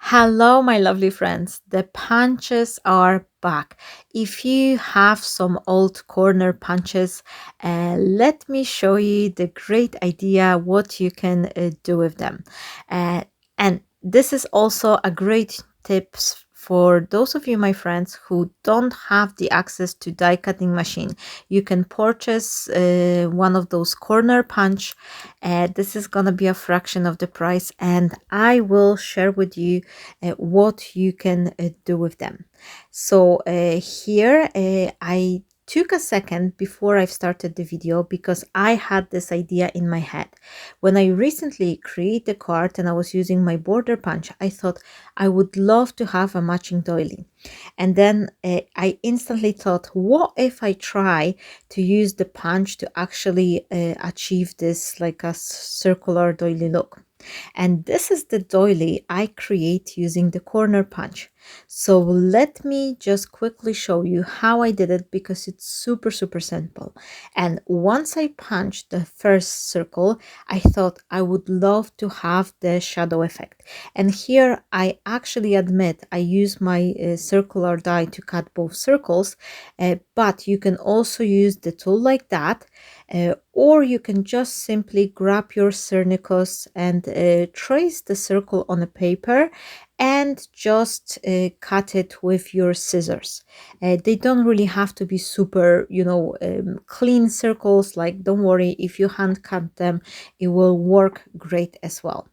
Hello, my lovely friends. The punches are back. If you have some old corner punches, let me show you the great idea what you can do with them. Uh, and this is also a great tips for those of you, my friends, who don't have the access to die cutting machine. You can purchase one of those corner punch. This is gonna be a fraction of the price, and I will share with you what you can do with them. So here I took a second before I started the video because I had this idea in my head. When I recently created the card and I was using my border punch, I thought I would love to have a matching doily. And then I instantly thought, what if I try to use the punch to actually achieve this like a circular doily look? And this is the doily I create using the corner punch. So let me just quickly show you how I did it because it's super simple. And once I punched the first circle, I thought I would love to have the shadow effect. And here I actually admit I use my circular die to cut both circles, but you can also use the tool like that, or you can just simply grab your Cernicus and trace the circle on a paper and just cut it with your scissors. They don't really have to be super, clean circles. Like, don't worry, if you hand cut them, it will work great as well.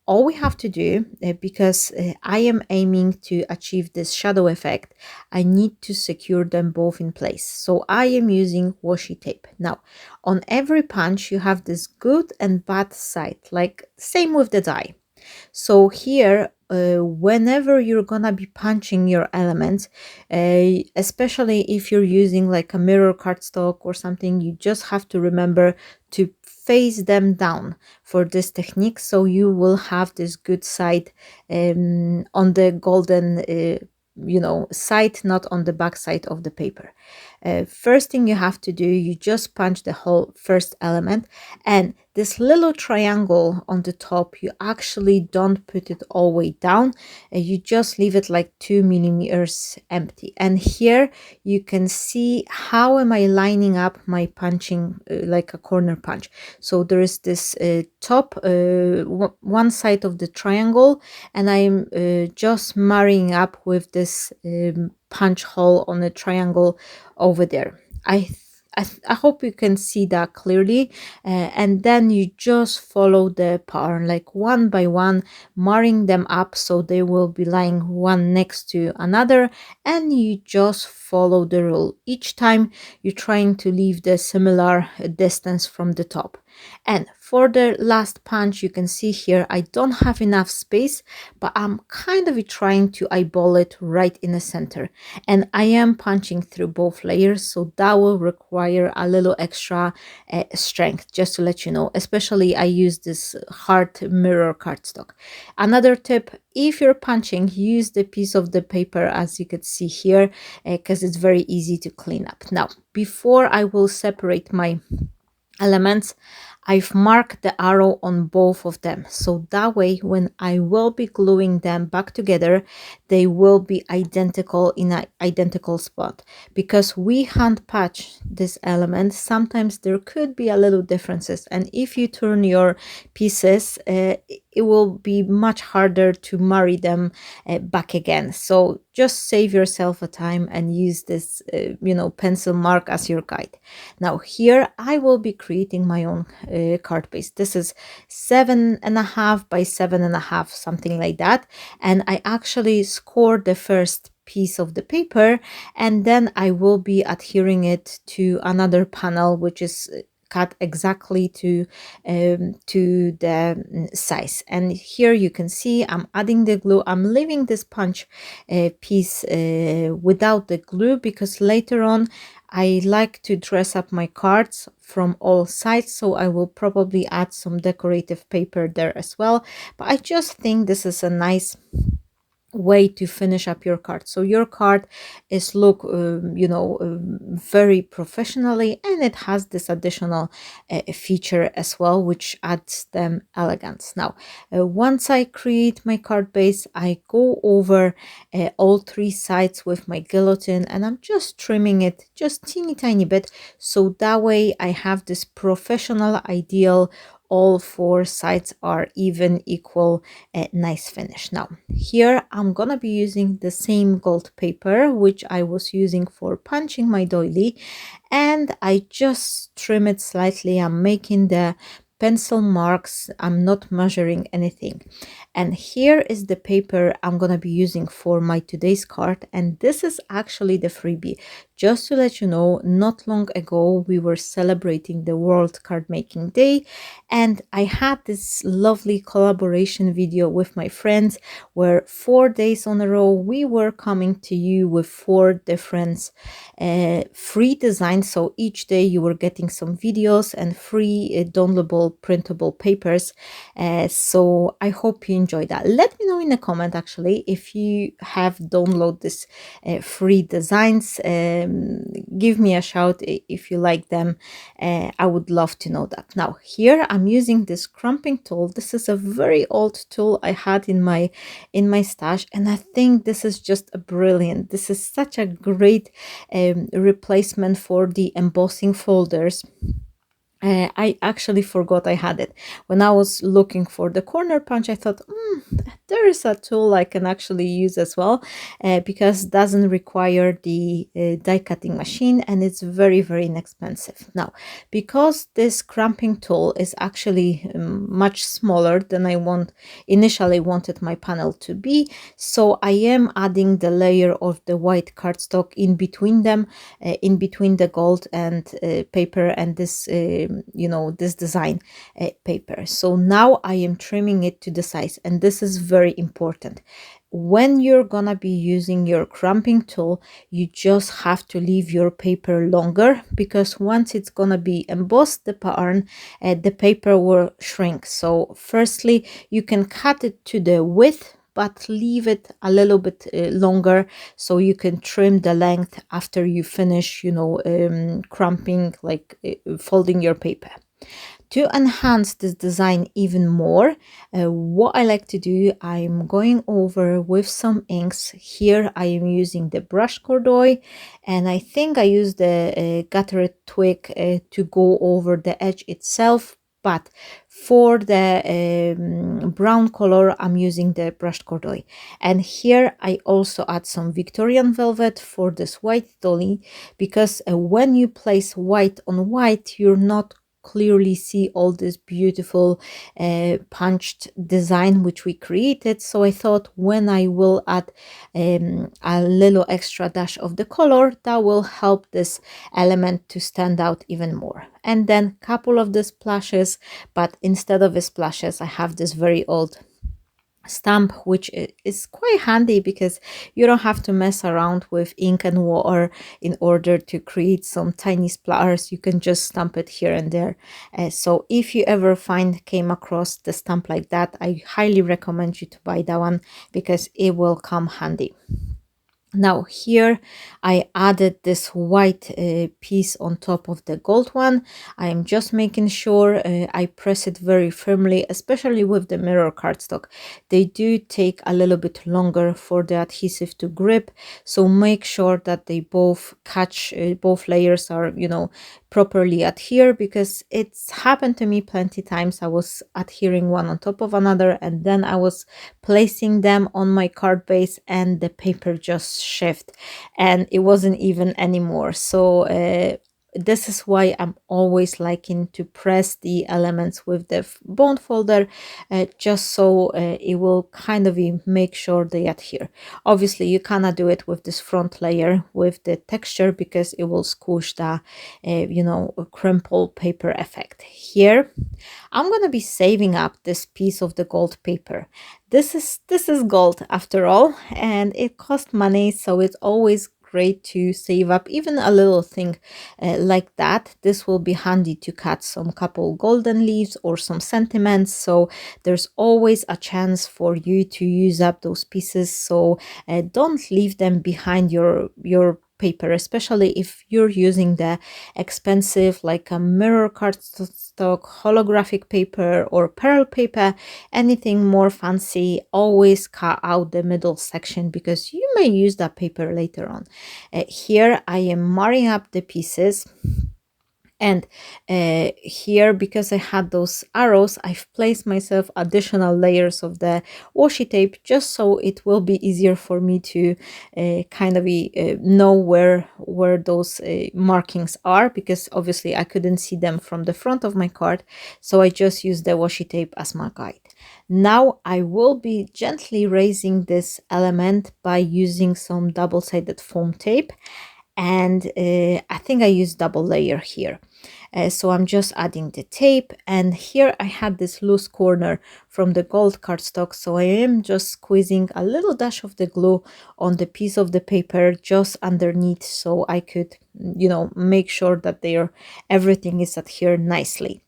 All we have to do, because I am aiming to achieve this shadow effect, I need to secure them both in place. So I am using washi tape. Now, on every punch, you have this good and bad side, like same with the die. So here, whenever you're gonna be punching your elements, especially if you're using like a mirror cardstock or something, you just have to remember to face them down for this technique, so you will have this good side on the golden side, not on the back side of the paper. First thing you have to do, you just punch the whole first element, and this little triangle on the top, you actually don't put it all the way down. You just leave it like 2 millimeters empty. And here you can see how am I lining up my punching like a corner punch. So there is this top one side of the triangle, and I'm just marrying up with this punch hole on a triangle over there. I hope you can see that clearly, and then you just follow the pattern like one by one, marrying them up so they will be lying one next to another, and you just follow the rule. Each time you're trying to leave the similar distance from the top. And for the last punch, you can see here I don't have enough space, but I'm kind of trying to eyeball it right in the center, and I am punching through both layers, so that will require a little extra strength, just to let you know. Especially I use this hard mirror cardstock. Another tip, if you're punching, use the piece of the paper as you could see here, because it's very easy to clean up. Now, before I will separate my elements, I've marked the arrow on both of them, so that way when I will be gluing them back together, they will be identical in an identical spot. Because we hand patch this element, sometimes there could be a little differences, and if you turn your pieces, it will be much harder to marry them back again. So just save yourself a time and use this pencil mark as your guide. Now here I will be creating my own card base. This is 7.5 by 7.5, something like that, and I actually scored the first piece of the paper, and then I will be adhering it to another panel which is cut exactly to the size. And here you can see I'm adding the glue. I'm leaving this punch piece without the glue because later on I like to dress up my cards from all sides, so I will probably add some decorative paper there as well. But I just think this is a nice way to finish up your card. So your card is look very professionally, and it has this additional feature as well, which adds them elegance. Now once I create my card base, I go over all three sides with my guillotine, and I'm just trimming it just teeny tiny bit, so that way I have this professional ideal, all four sides are even equal, nice finish. Now here I'm gonna be using the same gold paper which I was using for punching my doily, and I just trim it slightly. I'm making the pencil marks, I'm not measuring anything. And here is the paper I'm gonna be using for my today's card, and this is actually the freebie. Just to let you know, not long ago we were celebrating the World Card Making Day, and I had this lovely collaboration video with my friends where 4 days on a row we were coming to you with 4 different free designs. So each day you were getting some videos and free downloadable printable papers. So I hope you enjoy that. Let me know in the comment actually if you have downloaded this free designs. Give me a shout if you like them. I would love to know that. Now here I'm using this crimping tool. This is a very old tool I had in my stash, and I think this is just a brilliant. This is such a great replacement for the embossing folders. I actually forgot I had it. When I was looking for the corner punch, I thought, there is a tool I can actually use as well, because it doesn't require the die cutting machine, and it's very, very inexpensive. Now, because this crimping tool is actually much smaller than I initially wanted my panel to be, so I am adding the layer of the white cardstock in between them, in between the gold and paper and this this design paper. So now I am trimming it to the size, and this is very important. When you're gonna be using your crimping tool, you just have to leave your paper longer, because once it's gonna be embossed the pattern, the paper will shrink. So firstly, you can cut it to the width, but leave it a little bit longer, so you can trim the length after you finish crimping, like folding your paper. To enhance this design even more, what I like to do, I'm going over with some inks. Here I am using the brush corduroy, and I think I use the Gathered Twig to go over the edge itself. But for the brown color, I'm using the brushed corduroy. And here I also add some Victorian velvet for this white dolly, because when you place white on white, you're not clearly see all this beautiful punched design which we created. So I thought when I will add a little extra dash of the color, that will help this element to stand out even more. And then couple of the splashes, but instead of the splashes I have this very old stamp, which is quite handy because you don't have to mess around with ink and water in order to create some tiny splatters. You can just stamp it here and there. So if you ever came across the stamp like that, I highly recommend you to buy that one, because it will come handy. Now here I added this white piece on top of the gold one. I am just making sure I press it very firmly, especially with the mirror cardstock. They do take a little bit longer for the adhesive to grip, so make sure that they both catch, both layers are properly adhere, because it's happened to me plenty times. I was adhering one on top of another, and then I was placing them on my card base and the paper just shift and it wasn't even anymore. So this is why I'm always liking to press the elements with the bond folder, just so it will kind of make sure they adhere. Obviously you cannot do it with this front layer with the texture, because it will squish the crumple paper effect. Here I'm going to be saving up this piece of the gold paper. This is gold after all, and it costs money, so it's always great to save up even a little thing like that. This will be handy to cut some couple golden leaves or some sentiments, so there's always a chance for you to use up those pieces. So don't leave them behind your paper, especially if you're using the expensive like a mirror cardstock, holographic paper, or pearl paper. Anything more fancy, always cut out the middle section because you may use that paper later on. Here I am marrying up the pieces. And here, because I had those arrows, I've placed myself additional layers of the washi tape just so it will be easier for me to kind of know where those markings are, because obviously I couldn't see them from the front of my card, so I just used the washi tape as my guide. Now I will be gently raising this element by using some double-sided foam tape, and I think I used double layer here. So I'm just adding the tape, and here I had this loose corner from the gold cardstock, so I am just squeezing a little dash of the glue on the piece of the paper just underneath, so I could, make sure that everything is adhered nicely.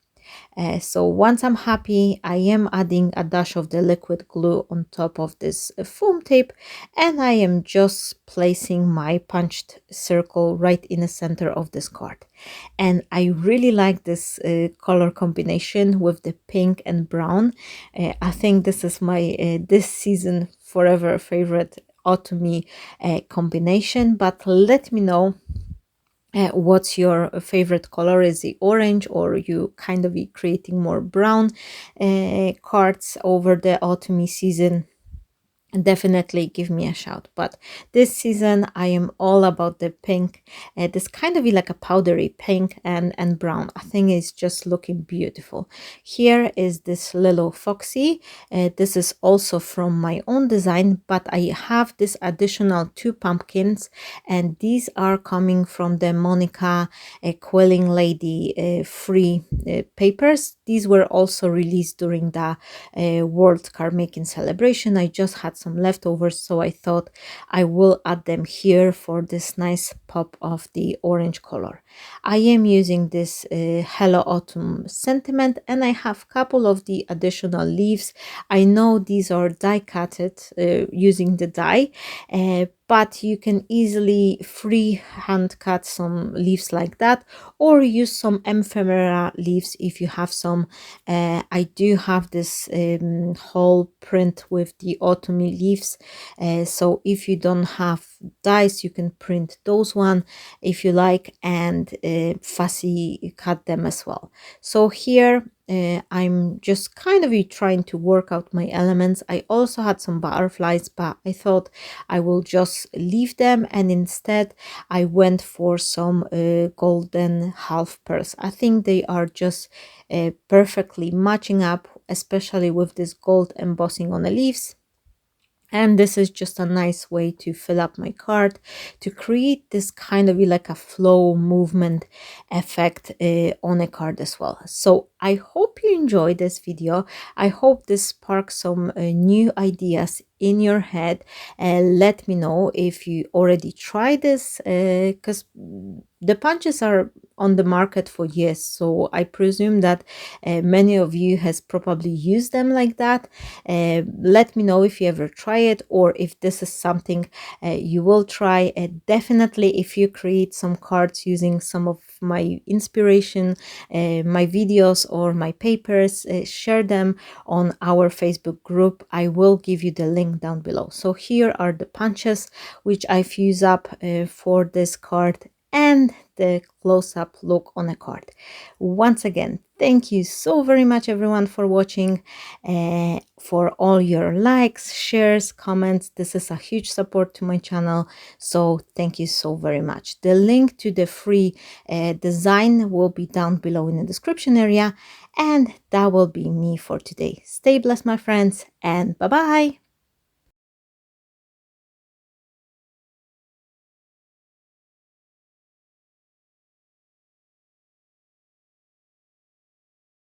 So once I'm happy, I am adding a dash of the liquid glue on top of this foam tape, and I am just placing my punched circle right in the center of this card. And I really like this color combination with the pink and brown. I think this is my this season forever favorite autumny combination, but let me know what's your favorite color. Is it orange, or you kind of be creating more brown cards over the autumny season? Definitely give me a shout. But this season I am all about the pink, this kind of like a powdery pink and brown. I think it's just looking beautiful. Here is this little foxy. This is also from my own design, but I have this additional 2 pumpkins, and these are coming from the Monika Quilling Lady free papers. These were also released during the World Card Making Celebration. I just had some leftovers, so I thought I will add them here for this nice pop of the orange color. I am using this Hello Autumn sentiment, and I have a couple of the additional leaves. I know these are die cutted using the die, but you can easily freehand cut some leaves like that, or use some ephemera leaves if you have some. I do have this whole print with the autumny leaves, so if you don't have dies, you can print those one if you like, and fussy cut them as well. So here I'm just kind of trying to work out my elements. I also had some butterflies, but I thought I will just leave them, and instead I went for some golden half pearls. I think they are just perfectly matching up, especially with this gold embossing on the leaves. And this is just a nice way to fill up my card, to create this kind of like a flow movement effect on a card as well. So I hope you enjoyed this video. I hope this sparks some new ideas in your head. Let me know if you already tried this, because the punches are on the market for years, so I presume that many of you has probably used them like that. Let me know if you ever try it, or if this is something you will try. Definitely, if you create some cards using some of my inspiration, my videos or my papers, share them on our Facebook group. I will give you the link down below. So here are the punches which I've used up for this card, and the close-up look on a card. Once again, thank you so very much everyone for watching, for all your likes, shares, comments. This is a huge support to my channel, so thank you so very much. The link to the free design will be down below in the description area, and that will be me for today. Stay blessed, my friends, and bye bye.